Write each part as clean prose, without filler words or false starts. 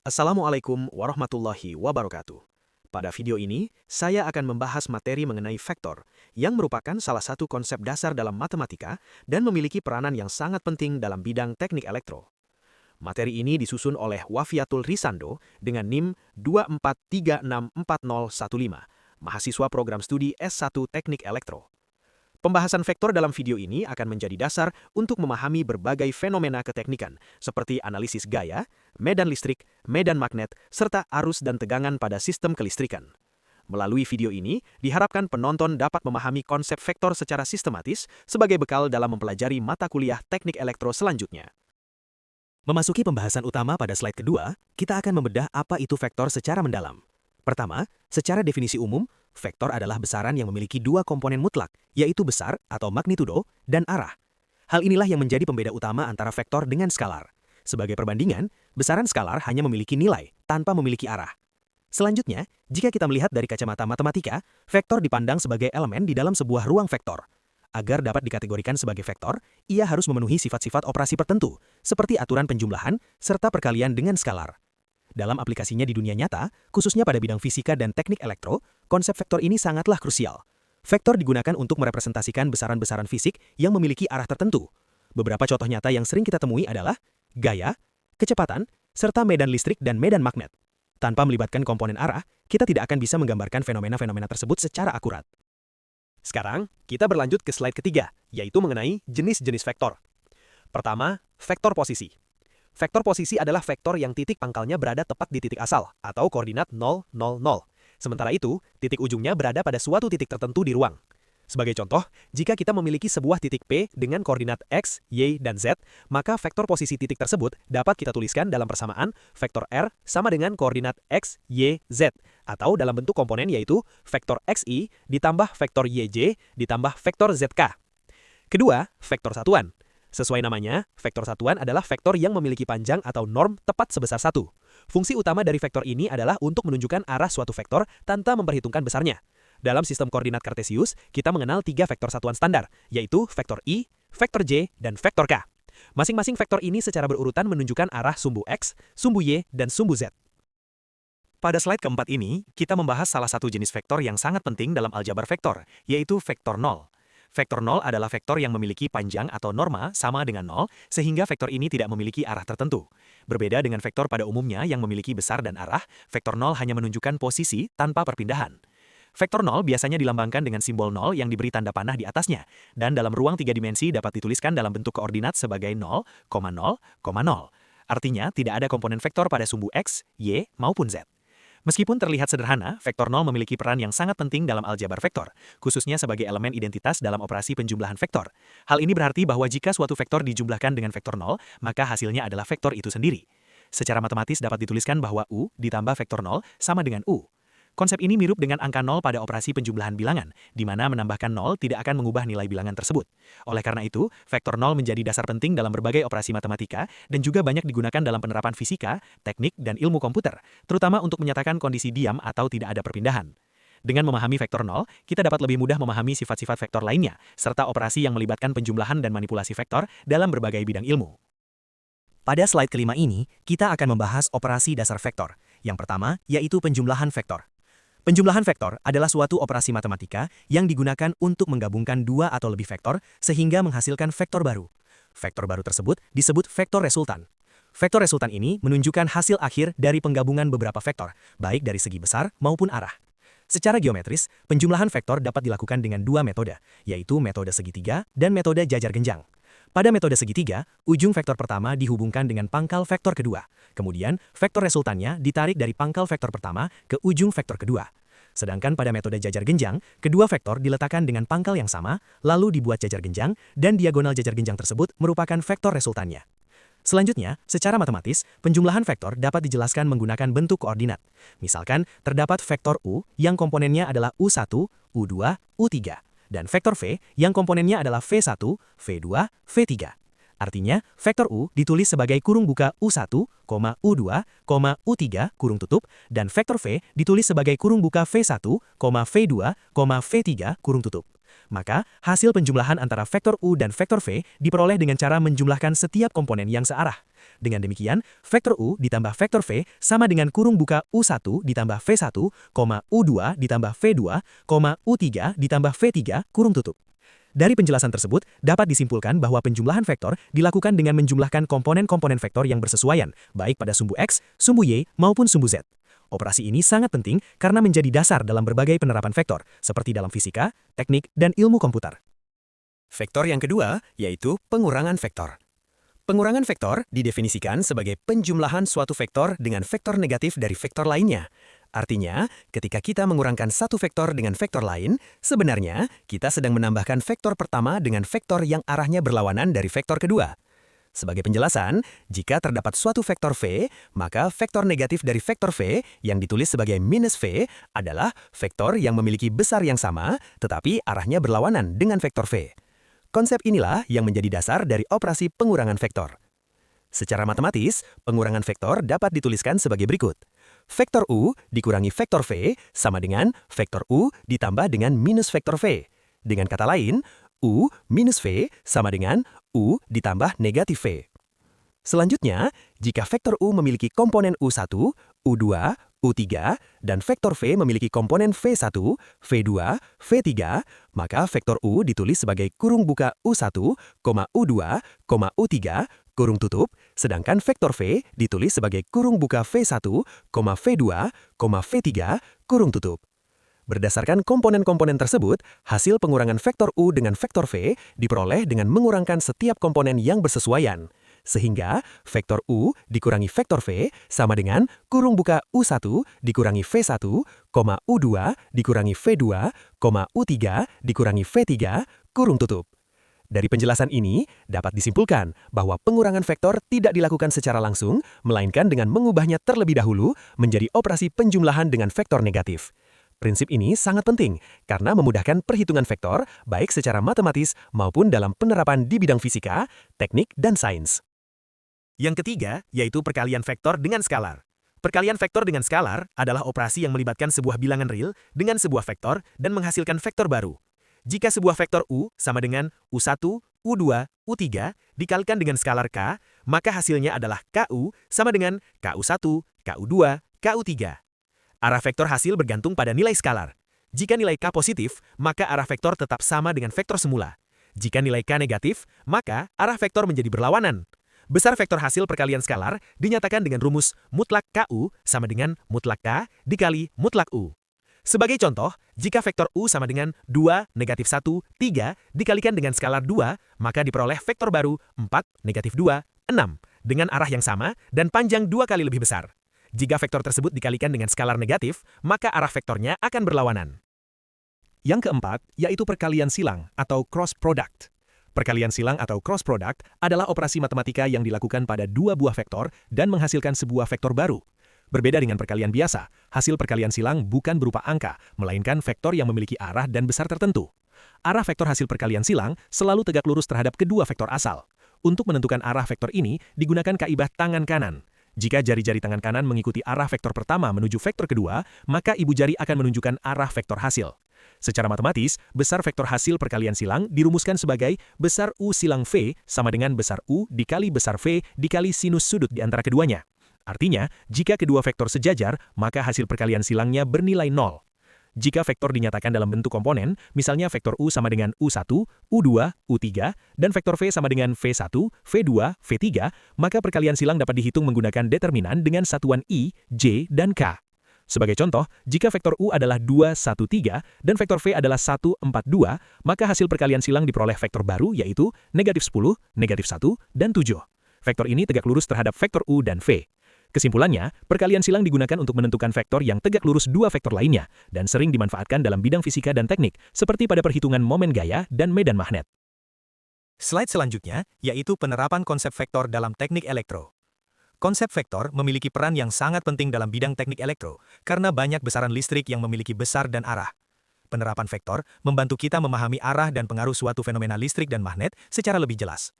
Assalamualaikum warahmatullahi wabarakatuh. Pada video ini, saya akan membahas materi mengenai vektor, yang merupakan salah satu konsep dasar dalam matematika dan memiliki peranan yang sangat penting dalam bidang teknik elektro. Materi ini disusun oleh Wafiatul Risando dengan NIM 243640115, mahasiswa program studi S1 Teknik Elektro. Pembahasan vektor dalam video ini akan menjadi dasar untuk memahami berbagai fenomena keteknikan, seperti analisis gaya, medan listrik, medan magnet, serta arus dan tegangan pada sistem kelistrikan. Melalui video ini, diharapkan penonton dapat memahami konsep vektor secara sistematis sebagai bekal dalam mempelajari mata kuliah teknik elektro selanjutnya. Memasuki pembahasan utama pada slide kedua, kita akan membedah apa itu vektor secara mendalam. Pertama, secara definisi umum, vektor adalah besaran yang memiliki dua komponen mutlak, yaitu besar atau magnitudo dan arah. Hal inilah yang menjadi pembeda utama antara vektor dengan skalar. Sebagai perbandingan, besaran skalar hanya memiliki nilai, tanpa memiliki arah. Selanjutnya, jika kita melihat dari kacamata matematika, vektor dipandang sebagai elemen di dalam sebuah ruang vektor. Agar dapat dikategorikan sebagai vektor, ia harus memenuhi sifat-sifat operasi tertentu, seperti aturan penjumlahan serta perkalian dengan skalar. Dalam aplikasinya di dunia nyata, khususnya pada bidang fisika dan teknik elektro, konsep vektor ini sangatlah krusial. Vektor digunakan untuk merepresentasikan besaran-besaran fisik yang memiliki arah tertentu. Beberapa contoh nyata yang sering kita temui adalah gaya, kecepatan, serta medan listrik dan medan magnet. Tanpa melibatkan komponen arah, kita tidak akan bisa menggambarkan fenomena-fenomena tersebut secara akurat. Sekarang, kita berlanjut ke slide ketiga, yaitu mengenai jenis-jenis vektor. Pertama, vektor posisi. Vektor posisi adalah vektor yang titik pangkalnya berada tepat di titik asal, atau koordinat 0, 0, 0. Sementara itu, titik ujungnya berada pada suatu titik tertentu di ruang. Sebagai contoh, jika kita memiliki sebuah titik P dengan koordinat X, Y, dan Z, maka vektor posisi titik tersebut dapat kita tuliskan dalam persamaan vektor R sama dengan koordinat X, Y, Z, atau dalam bentuk komponen yaitu vektor XY ditambah vektor YJ ditambah vektor ZK. Kedua, vektor satuan. Sesuai namanya, vektor satuan adalah vektor yang memiliki panjang atau norm tepat sebesar 1. Fungsi utama dari vektor ini adalah untuk menunjukkan arah suatu vektor tanpa memperhitungkan besarnya. Dalam sistem koordinat Kartesius, kita mengenal 3 vektor satuan standar, yaitu vektor I, vektor J, dan vektor K. Masing-masing vektor ini secara berurutan menunjukkan arah sumbu X, sumbu Y, dan sumbu Z. Pada slide keempat ini, kita membahas salah satu jenis vektor yang sangat penting dalam aljabar vektor, yaitu vektor 0. Vektor 0 adalah vektor yang memiliki panjang atau norma sama dengan 0, sehingga vektor ini tidak memiliki arah tertentu. Berbeda dengan vektor pada umumnya yang memiliki besar dan arah, vektor 0 hanya menunjukkan posisi tanpa perpindahan. Vektor 0 biasanya dilambangkan dengan simbol 0 yang diberi tanda panah di atasnya, dan dalam ruang 3 dimensi dapat dituliskan dalam bentuk koordinat sebagai 0, 0, 0. Artinya, tidak ada komponen vektor pada sumbu X, Y, maupun Z. Meskipun terlihat sederhana, vektor 0 memiliki peran yang sangat penting dalam aljabar vektor, khususnya sebagai elemen identitas dalam operasi penjumlahan vektor. Hal ini berarti bahwa jika suatu vektor dijumlahkan dengan vektor 0, maka hasilnya adalah vektor itu sendiri. Secara matematis dapat dituliskan bahwa U ditambah vektor 0 sama dengan U. Konsep ini mirip dengan angka 0 pada operasi penjumlahan bilangan, di mana menambahkan 0 tidak akan mengubah nilai bilangan tersebut. Oleh karena itu, vektor 0 menjadi dasar penting dalam berbagai operasi matematika dan juga banyak digunakan dalam penerapan fisika, teknik, dan ilmu komputer, terutama untuk menyatakan kondisi diam atau tidak ada perpindahan. Dengan memahami vektor 0, kita dapat lebih mudah memahami sifat-sifat vektor lainnya, serta operasi yang melibatkan penjumlahan dan manipulasi vektor dalam berbagai bidang ilmu. Pada slide kelima ini, kita akan membahas operasi dasar vektor. Yang pertama, yaitu penjumlahan vektor. Penjumlahan vektor adalah suatu operasi matematika yang digunakan untuk menggabungkan dua atau lebih vektor sehingga menghasilkan vektor baru. Vektor baru tersebut disebut vektor resultan. Vektor resultan ini menunjukkan hasil akhir dari penggabungan beberapa vektor, baik dari segi besar maupun arah. Secara geometris, penjumlahan vektor dapat dilakukan dengan dua metode, yaitu metode segitiga dan metode jajar genjang. Pada metode segitiga, ujung vektor pertama dihubungkan dengan pangkal vektor kedua. Kemudian, vektor resultannya ditarik dari pangkal vektor pertama ke ujung vektor kedua. Sedangkan pada metode jajar genjang, kedua vektor diletakkan dengan pangkal yang sama, lalu dibuat jajar genjang, dan diagonal jajar genjang tersebut merupakan vektor resultannya. Selanjutnya, secara matematis, penjumlahan vektor dapat dijelaskan menggunakan bentuk koordinat. Misalkan, terdapat vektor U yang komponennya adalah U1, U2, U3. Dan vektor V yang komponennya adalah V1, V2, V3. Artinya, vektor U ditulis sebagai kurung buka U1, U2, U3, kurung tutup, dan vektor V ditulis sebagai kurung buka V1, V2, V3, kurung tutup. Maka, hasil penjumlahan antara vektor U dan vektor V diperoleh dengan cara menjumlahkan setiap komponen yang searah. Dengan demikian, vektor U ditambah vektor V sama dengan kurung buka U1 ditambah V1, U2 ditambah V2, U3 ditambah V3, kurung tutup. Dari penjelasan tersebut, dapat disimpulkan bahwa penjumlahan vektor dilakukan dengan menjumlahkan komponen-komponen vektor yang bersesuaian, baik pada sumbu X, sumbu Y, maupun sumbu Z. Operasi ini sangat penting karena menjadi dasar dalam berbagai penerapan vektor, seperti dalam fisika, teknik, dan ilmu komputer. Vektor yang kedua, yaitu pengurangan vektor. Pengurangan vektor didefinisikan sebagai penjumlahan suatu vektor dengan vektor negatif dari vektor lainnya. Artinya, ketika kita mengurangkan satu vektor dengan vektor lain, sebenarnya kita sedang menambahkan vektor pertama dengan vektor yang arahnya berlawanan dari vektor kedua. Sebagai penjelasan, jika terdapat suatu vektor V, maka vektor negatif dari vektor V yang ditulis sebagai minus V adalah vektor yang memiliki besar yang sama, tetapi arahnya berlawanan dengan vektor V. Konsep inilah yang menjadi dasar dari operasi pengurangan vektor. Secara matematis, pengurangan vektor dapat dituliskan sebagai berikut. Vektor U dikurangi vektor V sama dengan vektor U ditambah dengan minus vektor V. Dengan kata lain, U minus V sama dengan U ditambah negatif V. Selanjutnya, jika vektor U memiliki komponen U1, U2, U3, dan vektor V memiliki komponen V1, V2, V3, maka vektor U ditulis sebagai kurung buka U1, U2, U3, kurung tutup, sedangkan vektor V ditulis sebagai kurung buka V1, V2, V3, kurung tutup. Berdasarkan komponen-komponen tersebut, hasil pengurangan vektor U dengan vektor V diperoleh dengan mengurangkan setiap komponen yang bersesuaian. Sehingga vektor U dikurangi vektor V sama dengan kurung buka U1 dikurangi V1, U2 dikurangi V2, U3 dikurangi V3, kurung tutup. Dari penjelasan ini, dapat disimpulkan bahwa pengurangan vektor tidak dilakukan secara langsung, melainkan dengan mengubahnya terlebih dahulu menjadi operasi penjumlahan dengan vektor negatif. Prinsip ini sangat penting karena memudahkan perhitungan vektor baik secara matematis maupun dalam penerapan di bidang fisika, teknik, dan sains. Yang ketiga, yaitu perkalian vektor dengan skalar. Perkalian vektor dengan skalar adalah operasi yang melibatkan sebuah bilangan real dengan sebuah vektor dan menghasilkan vektor baru. Jika sebuah vektor U sama dengan U1, U2, U3 dikalikan dengan skalar K, maka hasilnya adalah KU sama dengan KU1, KU2, KU3. Arah vektor hasil bergantung pada nilai skalar. Jika nilai K positif, maka arah vektor tetap sama dengan vektor semula. Jika nilai K negatif, maka arah vektor menjadi berlawanan. Besar vektor hasil perkalian skalar dinyatakan dengan rumus mutlak KU sama dengan mutlak K dikali mutlak U. Sebagai contoh, jika vektor U sama dengan 2, negatif 1, 3 dikalikan dengan skalar 2, maka diperoleh vektor baru 4, negatif 2, 6, dengan arah yang sama dan panjang 2 kali lebih besar. Jika vektor tersebut dikalikan dengan skalar negatif, maka arah vektornya akan berlawanan. Yang keempat, yaitu perkalian silang atau cross product. Perkalian silang atau cross product adalah operasi matematika yang dilakukan pada dua buah vektor dan menghasilkan sebuah vektor baru. Berbeda dengan perkalian biasa, hasil perkalian silang bukan berupa angka, melainkan vektor yang memiliki arah dan besar tertentu. Arah vektor hasil perkalian silang selalu tegak lurus terhadap kedua vektor asal. Untuk menentukan arah vektor ini, digunakan kaidah tangan kanan. Jika jari-jari tangan kanan mengikuti arah vektor pertama menuju vektor kedua, maka ibu jari akan menunjukkan arah vektor hasil. Secara matematis, besar vektor hasil perkalian silang dirumuskan sebagai besar U silang V sama dengan besar U dikali besar V dikali sinus sudut di antara keduanya. Artinya, jika kedua vektor sejajar, maka hasil perkalian silangnya bernilai 0. Jika vektor dinyatakan dalam bentuk komponen, misalnya vektor U sama dengan U1, U2, U3, dan vektor V sama dengan V1, V2, V3, maka perkalian silang dapat dihitung menggunakan determinan dengan satuan I, J, dan K. Sebagai contoh, jika vektor U adalah 2, 1, 3, dan vektor V adalah 1, 4, 2, maka hasil perkalian silang diperoleh vektor baru yaitu negatif 10, negatif 1, dan 7. Vektor ini tegak lurus terhadap vektor U dan V. Kesimpulannya, perkalian silang digunakan untuk menentukan vektor yang tegak lurus dua vektor lainnya, dan sering dimanfaatkan dalam bidang fisika dan teknik, seperti pada perhitungan momen gaya dan medan magnet. Slide selanjutnya, yaitu penerapan konsep vektor dalam teknik elektro. Konsep vektor memiliki peran yang sangat penting dalam bidang teknik elektro, karena banyak besaran listrik yang memiliki besar dan arah. Penerapan vektor membantu kita memahami arah dan pengaruh suatu fenomena listrik dan magnet secara lebih jelas.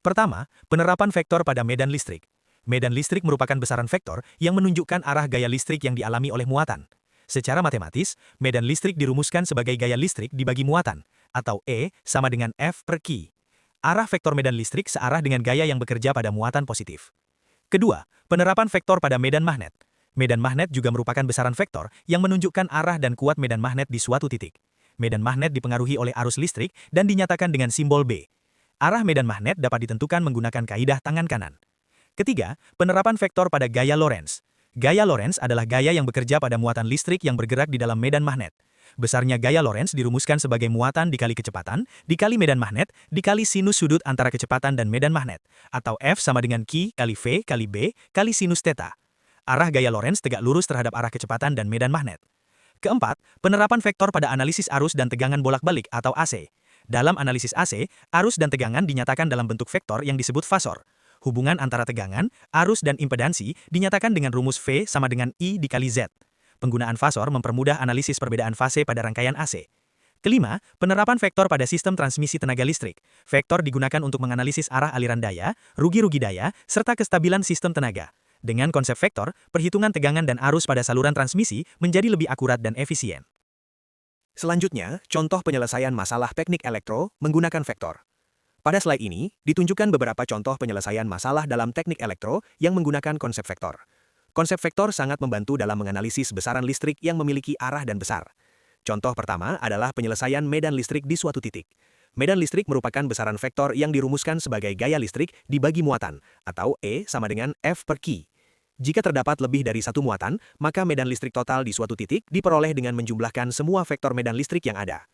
Pertama, penerapan vektor pada medan listrik. Medan listrik merupakan besaran vektor yang menunjukkan arah gaya listrik yang dialami oleh muatan. Secara matematis, medan listrik dirumuskan sebagai gaya listrik dibagi muatan, atau E sama dengan F per Q. Arah vektor medan listrik searah dengan gaya yang bekerja pada muatan positif. Kedua, penerapan vektor pada medan magnet. Medan magnet juga merupakan besaran vektor yang menunjukkan arah dan kuat medan magnet di suatu titik. Medan magnet dipengaruhi oleh arus listrik dan dinyatakan dengan simbol B. Arah medan magnet dapat ditentukan menggunakan kaidah tangan kanan. Ketiga, penerapan vektor pada gaya Lorentz. Gaya Lorentz adalah gaya yang bekerja pada muatan listrik yang bergerak di dalam medan magnet. Besarnya gaya Lorentz dirumuskan sebagai muatan dikali kecepatan, dikali medan magnet, dikali sinus sudut antara kecepatan dan medan magnet, atau F sama dengan Q kali V kali B kali sinus theta. Arah gaya Lorentz tegak lurus terhadap arah kecepatan dan medan magnet. Keempat, penerapan vektor pada analisis arus dan tegangan bolak-balik atau AC. Dalam analisis AC, arus dan tegangan dinyatakan dalam bentuk vektor yang disebut fasor. Hubungan antara tegangan, arus dan impedansi dinyatakan dengan rumus V sama dengan I dikali Z. Penggunaan fasor mempermudah analisis perbedaan fase pada rangkaian AC. Kelima, penerapan vektor pada sistem transmisi tenaga listrik. Vektor digunakan untuk menganalisis arah aliran daya, rugi-rugi daya, serta kestabilan sistem tenaga. Dengan konsep vektor, perhitungan tegangan dan arus pada saluran transmisi menjadi lebih akurat dan efisien. Selanjutnya, contoh penyelesaian masalah teknik elektro menggunakan vektor. Pada slide ini, ditunjukkan beberapa contoh penyelesaian masalah dalam teknik elektro yang menggunakan konsep vektor. Konsep vektor sangat membantu dalam menganalisis besaran listrik yang memiliki arah dan besar. Contoh pertama adalah penyelesaian medan listrik di suatu titik. Medan listrik merupakan besaran vektor yang dirumuskan sebagai gaya listrik dibagi muatan, atau E sama dengan F per Q. Jika terdapat lebih dari satu muatan, maka medan listrik total di suatu titik diperoleh dengan menjumlahkan semua vektor medan listrik yang ada.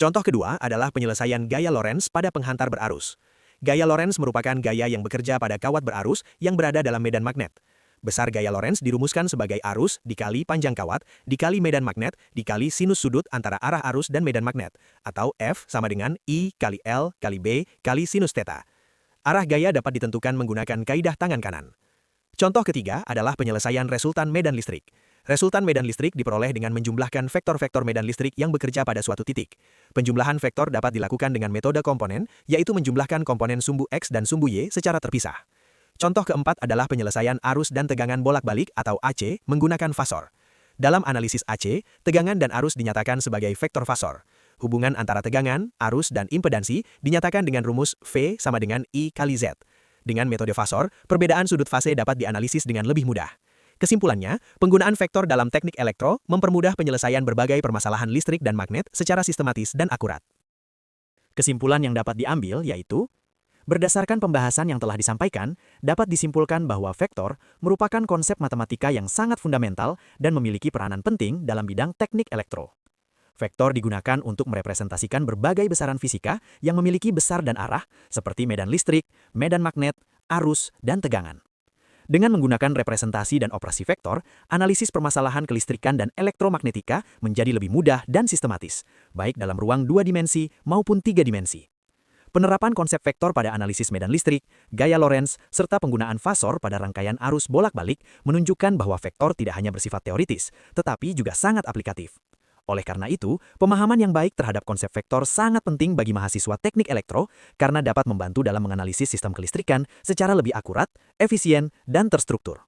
Contoh kedua adalah penyelesaian gaya Lorentz pada penghantar berarus. Gaya Lorentz merupakan gaya yang bekerja pada kawat berarus yang berada dalam medan magnet. Besar gaya Lorentz dirumuskan sebagai arus dikali panjang kawat, dikali medan magnet, dikali sinus sudut antara arah arus dan medan magnet, atau F sama dengan I kali L kali B kali sinus theta. Arah gaya dapat ditentukan menggunakan kaidah tangan kanan. Contoh ketiga adalah penyelesaian resultan medan listrik. Resultan medan listrik diperoleh dengan menjumlahkan vektor-vektor medan listrik yang bekerja pada suatu titik. Penjumlahan vektor dapat dilakukan dengan metode komponen, yaitu menjumlahkan komponen sumbu X dan sumbu Y secara terpisah. Contoh keempat adalah penyelesaian arus dan tegangan bolak-balik atau AC menggunakan fasor. Dalam analisis AC, tegangan dan arus dinyatakan sebagai vektor fasor. Hubungan antara tegangan, arus, dan impedansi dinyatakan dengan rumus V sama dengan I kali Z. Dengan metode fasor, perbedaan sudut fase dapat dianalisis dengan lebih mudah. Kesimpulannya, penggunaan vektor dalam teknik elektro mempermudah penyelesaian berbagai permasalahan listrik dan magnet secara sistematis dan akurat. Kesimpulan yang dapat diambil yaitu, berdasarkan pembahasan yang telah disampaikan, dapat disimpulkan bahwa vektor merupakan konsep matematika yang sangat fundamental dan memiliki peranan penting dalam bidang teknik elektro. Vektor digunakan untuk merepresentasikan berbagai besaran fisika yang memiliki besar dan arah, seperti medan listrik, medan magnet, arus, dan tegangan. Dengan menggunakan representasi dan operasi vektor, analisis permasalahan kelistrikan dan elektromagnetika menjadi lebih mudah dan sistematis, baik dalam ruang 2 dimensi maupun 3 dimensi. Penerapan konsep vektor pada analisis medan listrik, gaya Lorentz, serta penggunaan fasor pada rangkaian arus bolak-balik menunjukkan bahwa vektor tidak hanya bersifat teoritis, tetapi juga sangat aplikatif. Oleh karena itu, pemahaman yang baik terhadap konsep vektor sangat penting bagi mahasiswa teknik elektro karena dapat membantu dalam menganalisis sistem kelistrikan secara lebih akurat, efisien, dan terstruktur.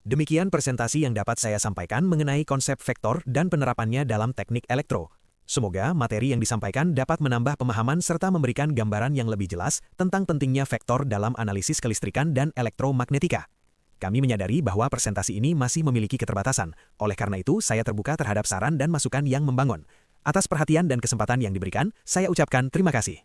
Demikian presentasi yang dapat saya sampaikan mengenai konsep vektor dan penerapannya dalam teknik elektro. Semoga materi yang disampaikan dapat menambah pemahaman serta memberikan gambaran yang lebih jelas tentang pentingnya vektor dalam analisis kelistrikan dan elektromagnetika. Kami menyadari bahwa presentasi ini masih memiliki keterbatasan, oleh karena itu saya terbuka terhadap saran dan masukan yang membangun. Atas perhatian dan kesempatan yang diberikan, saya ucapkan terima kasih.